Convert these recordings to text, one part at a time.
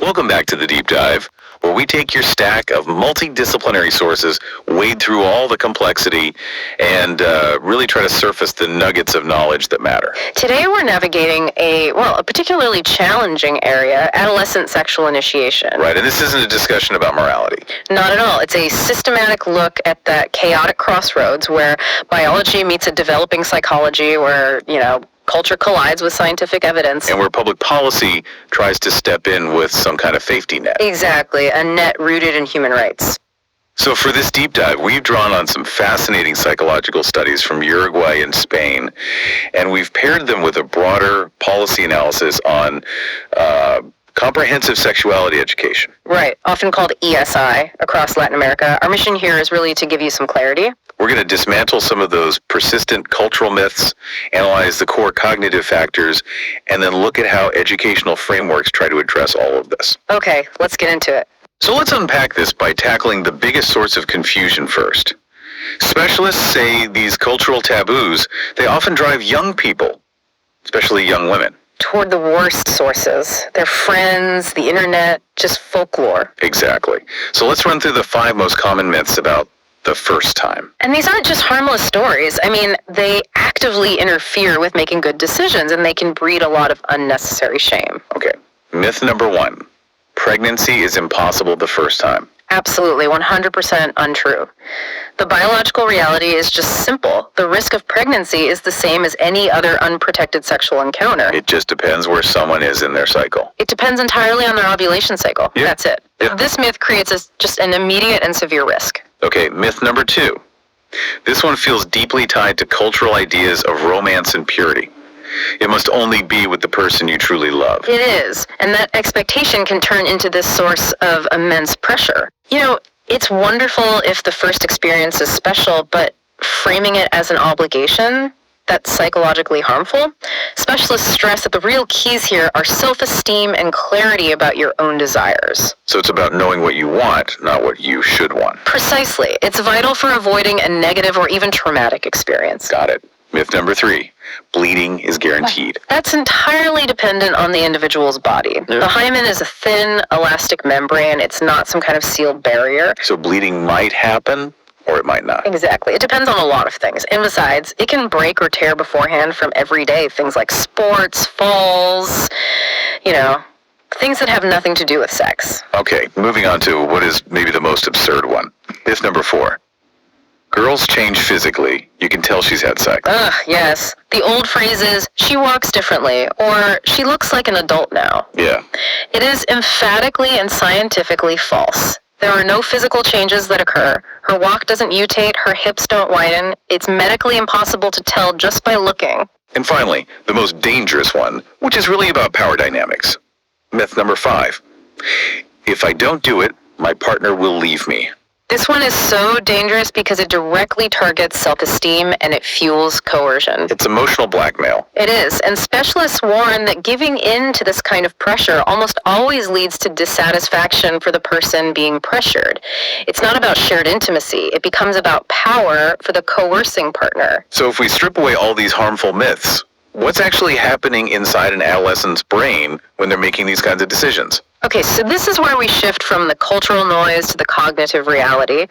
Welcome back to The Deep Dive, where we take your stack of multidisciplinary sources, wade through all the complexity, and really try to surface the nuggets of knowledge that matter. Today we're navigating a particularly challenging area, adolescent sexual initiation. Right, and this isn't a discussion about morality. Not at all. It's a systematic look at that chaotic crossroads where biology meets a developing psychology, where, culture collides with scientific evidence. And where public policy tries to step in with some kind of safety net. Exactly, a net rooted in human rights. So for this deep dive, we've drawn on some fascinating psychological studies from Uruguay and Spain, and we've paired them with a broader policy analysis on comprehensive sexuality education. Right, often called ESI across Latin America. Our mission here is really to give you some clarity. We're going to dismantle some of those persistent cultural myths, analyze the core cognitive factors, and then look at how educational frameworks try to address all of this. Okay, let's get into it. So let's unpack this by tackling the biggest source of confusion first. Specialists say these cultural taboos, they often drive young people, especially young women, toward the worst sources. Their friends, the internet, just folklore. Exactly. So let's run through the 5 most common myths about the first time. And these aren't just harmless stories. I mean, they actively interfere with making good decisions, and they can breed a lot of unnecessary shame. Okay. Myth number 1. Pregnancy is impossible the first time. Absolutely, 100% untrue. The biological reality is just simple. The risk of pregnancy is the same as any other unprotected sexual encounter. It just depends where someone is in their cycle. It depends entirely on their ovulation cycle. Yeah. That's it. Yeah. This myth creates just an immediate and severe risk. Okay, myth number 2. This one feels deeply tied to cultural ideas of romance and purity. It must only be with the person you truly love. It is, and that expectation can turn into this source of immense pressure. It's wonderful if the first experience is special, but framing it as an obligation, that's psychologically harmful. Specialists stress that the real keys here are self-esteem and clarity about your own desires. So it's about knowing what you want, not what you should want. Precisely. It's vital for avoiding a negative or even traumatic experience. Got it. Myth number 3. Bleeding is guaranteed. That's entirely dependent on the individual's body. Yeah. The hymen is a thin, elastic membrane. It's not some kind of sealed barrier. So bleeding might happen, or it might not. Exactly. It depends on a lot of things. And besides, it can break or tear beforehand from everyday things like sports, falls, things that have nothing to do with sex. Okay, moving on to what is maybe the most absurd one. Myth number 4. Girls change physically. You can tell she's had sex. Yes. The old phrase is, she walks differently, or she looks like an adult now. Yeah. It is emphatically and scientifically false. There are no physical changes that occur. Her walk doesn't mutate, her hips don't widen. It's medically impossible to tell just by looking. And finally, the most dangerous one, which is really about power dynamics. Myth number 5. If I don't do it, my partner will leave me. This one is so dangerous because it directly targets self-esteem and it fuels coercion. It's emotional blackmail. It is, and specialists warn that giving in to this kind of pressure almost always leads to dissatisfaction for the person being pressured. It's not about shared intimacy. It becomes about power for the coercing partner. So if we strip away all these harmful myths, what's actually happening inside an adolescent's brain when they're making these kinds of decisions? Okay, so this is where we shift from the cultural noise to the cognitive reality.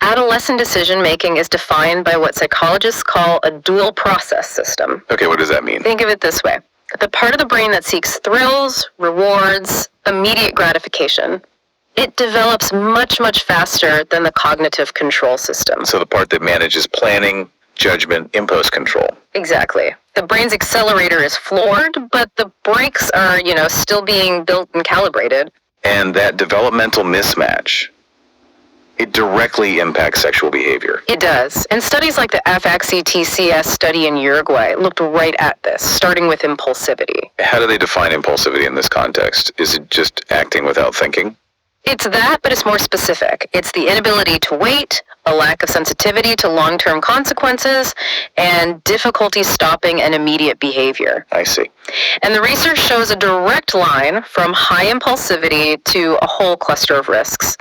Adolescent decision-making is defined by what psychologists call a dual process system. Okay, what does that mean? Think of it this way. The part of the brain that seeks thrills, rewards, immediate gratification, it develops much, much faster than the cognitive control system. So the part that manages planning, judgment, impulse control. Exactly. The brain's accelerator is floored, but the brakes are, still being built and calibrated. And that developmental mismatch, it directly impacts sexual behavior. It does. And studies like the FACT-TCS study in Uruguay looked right at this, starting with impulsivity. How do they define impulsivity in this context? Is it just acting without thinking? It's that, but it's more specific. It's the inability to wait, a lack of sensitivity to long-term consequences, and difficulty stopping an immediate behavior. I see. And the research shows a direct line from high impulsivity to a whole cluster of risks.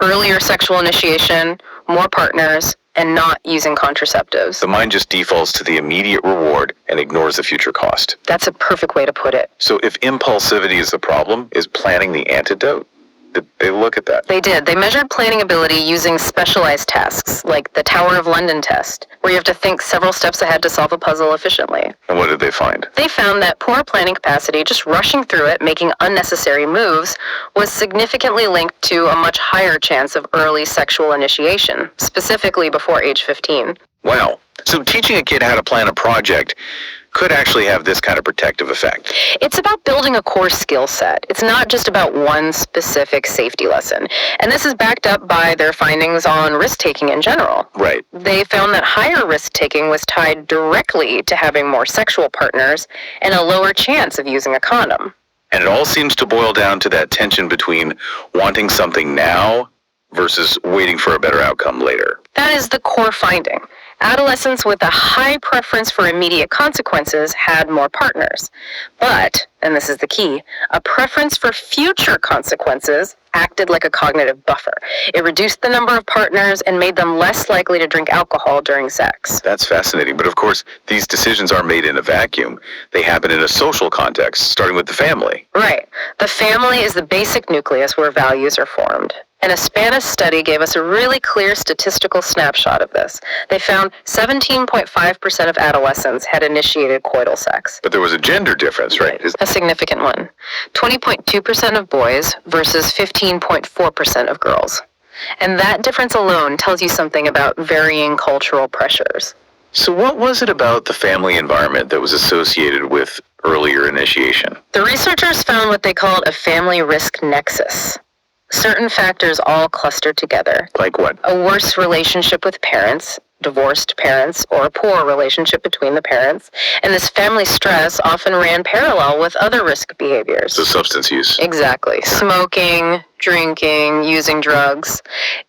Earlier sexual initiation, more partners, and not using contraceptives. The mind just defaults to the immediate reward and ignores the future cost. That's a perfect way to put it. So if impulsivity is the problem, is planning the antidote? Did they look at that? They did. They measured planning ability using specialized tasks, like the Tower of London test, where you have to think several steps ahead to solve a puzzle efficiently. And what did they find? They found that poor planning capacity, just rushing through it, making unnecessary moves, was significantly linked to a much higher chance of early sexual initiation, specifically before age 15. Wow. So teaching a kid how to plan a project could actually have this kind of protective effect. It's about building a core skill set. It's not just about one specific safety lesson. And this is backed up by their findings on risk-taking in general. Right. They found that higher risk-taking was tied directly to having more sexual partners and a lower chance of using a condom. And it all seems to boil down to that tension between wanting something now versus waiting for a better outcome later. That is the core finding. Adolescents with a high preference for immediate consequences had more partners. But, and this is the key, a preference for future consequences acted like a cognitive buffer. It reduced the number of partners and made them less likely to drink alcohol during sex. That's fascinating. But of course, these decisions aren't made in a vacuum. They happen in a social context, starting with the family. Right. The family is the basic nucleus where values are formed. And a Spanish study gave us a really clear statistical snapshot of this. They found 17.5% of adolescents had initiated coital sex. But there was a gender difference, right? A significant one. 20.2% of boys versus 15.4% of girls. And that difference alone tells you something about varying cultural pressures. So what was it about the family environment that was associated with earlier initiation? The researchers found what they called a family risk nexus. Certain factors all clustered together. Like what? A worse relationship with parents, divorced parents, or a poor relationship between the parents. And this family stress often ran parallel with other risk behaviors. So substance use. Exactly. Smoking, drinking, using drugs.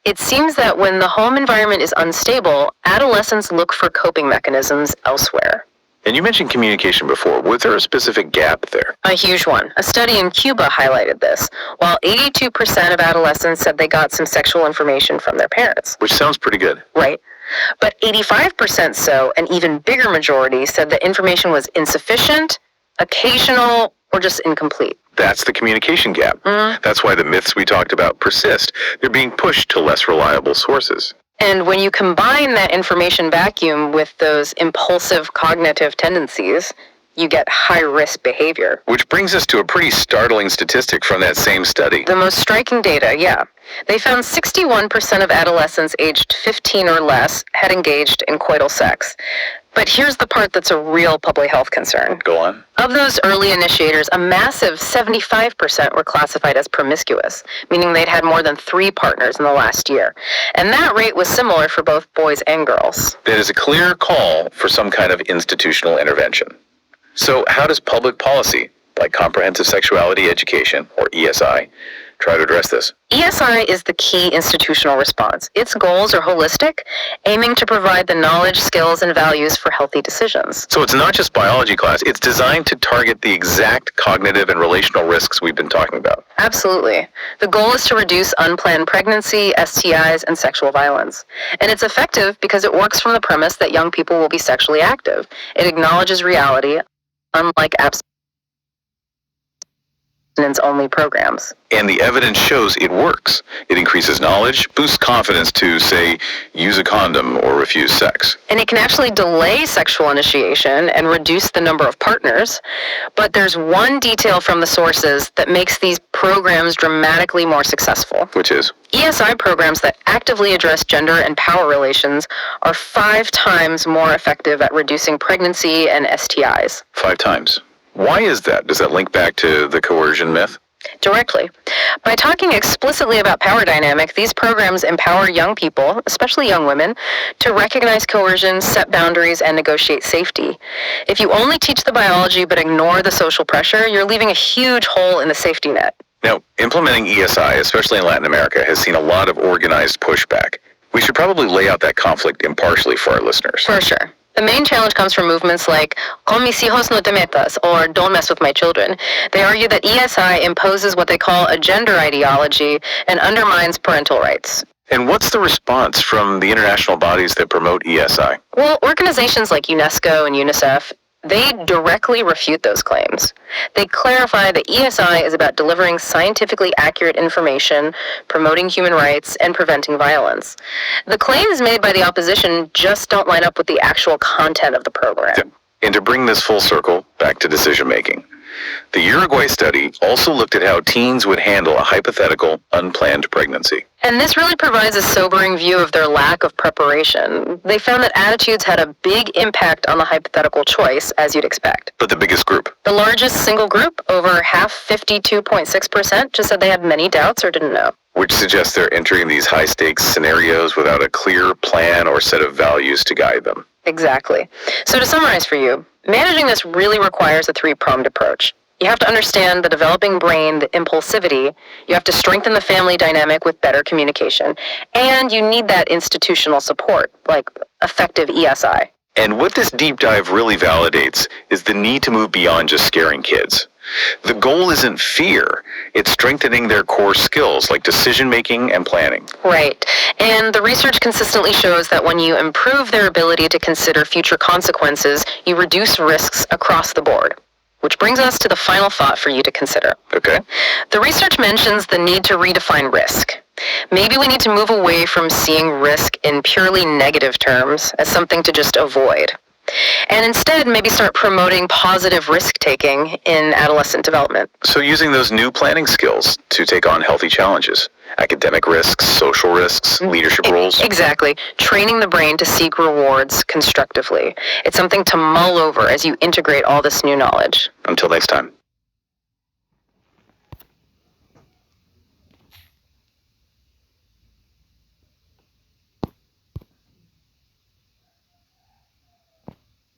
It seems that when the home environment is unstable, adolescents look for coping mechanisms elsewhere. And you mentioned communication before. Was there a specific gap there? A huge one. A study in Cuba highlighted this. While 82% of adolescents said they got some sexual information from their parents. Which sounds pretty good. Right. But 85% so, an even bigger majority, said the information was insufficient, occasional, or just incomplete. That's the communication gap. That's why the myths we talked about persist. They're being pushed to less reliable sources. And when you combine that information vacuum with those impulsive cognitive tendencies, you get high-risk behavior. Which brings us to a pretty startling statistic from that same study. The most striking data, yeah. They found 61% of adolescents aged 15 or less had engaged in coital sex. But here's the part that's a real public health concern. Go on. Of those early initiators, a massive 75% were classified as promiscuous, meaning they'd had more than 3 partners in the last year. And that rate was similar for both boys and girls. That is a clear call for some kind of institutional intervention. So how does public policy, like comprehensive sexuality education, or ESI, try to address this? ESI is the key institutional response. Its goals are holistic, aiming to provide the knowledge, skills, and values for healthy decisions. So it's not just biology class, it's designed to target the exact cognitive and relational risks we've been talking about. Absolutely. The goal is to reduce unplanned pregnancy, STIs, and sexual violence. And it's effective because it works from the premise that young people will be sexually active. It acknowledges reality, unlike abstinence-only programs. And the evidence shows it works. It increases knowledge, boosts confidence to, say, use a condom or refuse sex. And it can actually delay sexual initiation and reduce the number of partners. But there's one detail from the sources that makes these programs dramatically more successful. Which is? ESI programs that actively address gender and power relations are 5 times more effective at reducing pregnancy and STIs. 5 times. Why is that? Does that link back to the coercion myth? Directly. By talking explicitly about power dynamic, these programs empower young people, especially young women, to recognize coercion, set boundaries, and negotiate safety. If you only teach the biology but ignore the social pressure, you're leaving a huge hole in the safety net. Now, implementing ESI, especially in Latin America, has seen a lot of organized pushback. We should probably lay out that conflict impartially for our listeners. For sure. The main challenge comes from movements like Con mis hijos no te metas, or Don't mess with my children. They argue that ESI imposes what they call a gender ideology and undermines parental rights. And what's the response from the international bodies that promote ESI? Well, organizations like UNESCO and UNICEF, they directly refute those claims. They clarify that ESI is about delivering scientifically accurate information, promoting human rights, and preventing violence. The claims made by the opposition just don't line up with the actual content of the program. And to bring this full circle back to decision making, the Uruguay study also looked at how teens would handle a hypothetical unplanned pregnancy. And this really provides a sobering view of their lack of preparation. They found that attitudes had a big impact on the hypothetical choice, as you'd expect. But the biggest group? The largest single group, over half, 52.6%, just said they had many doubts or didn't know. Which suggests they're entering these high-stakes scenarios without a clear plan or set of values to guide them. Exactly. So to summarize for you, managing this really requires a three-pronged approach. You have to understand the developing brain, the impulsivity. You have to strengthen the family dynamic with better communication. And you need that institutional support, like effective ESI. And what this deep dive really validates is the need to move beyond just scaring kids. The goal isn't fear, it's strengthening their core skills like decision-making and planning. Right. And the research consistently shows that when you improve their ability to consider future consequences, you reduce risks across the board. Which brings us to the final thought for you to consider. Okay. The research mentions the need to redefine risk. Maybe we need to move away from seeing risk in purely negative terms as something to just avoid. And instead, maybe start promoting positive risk-taking in adolescent development. So using those new planning skills to take on healthy challenges, academic risks, social risks, leadership roles. Exactly. Training the brain to seek rewards constructively. It's something to mull over as you integrate all this new knowledge. Until next time.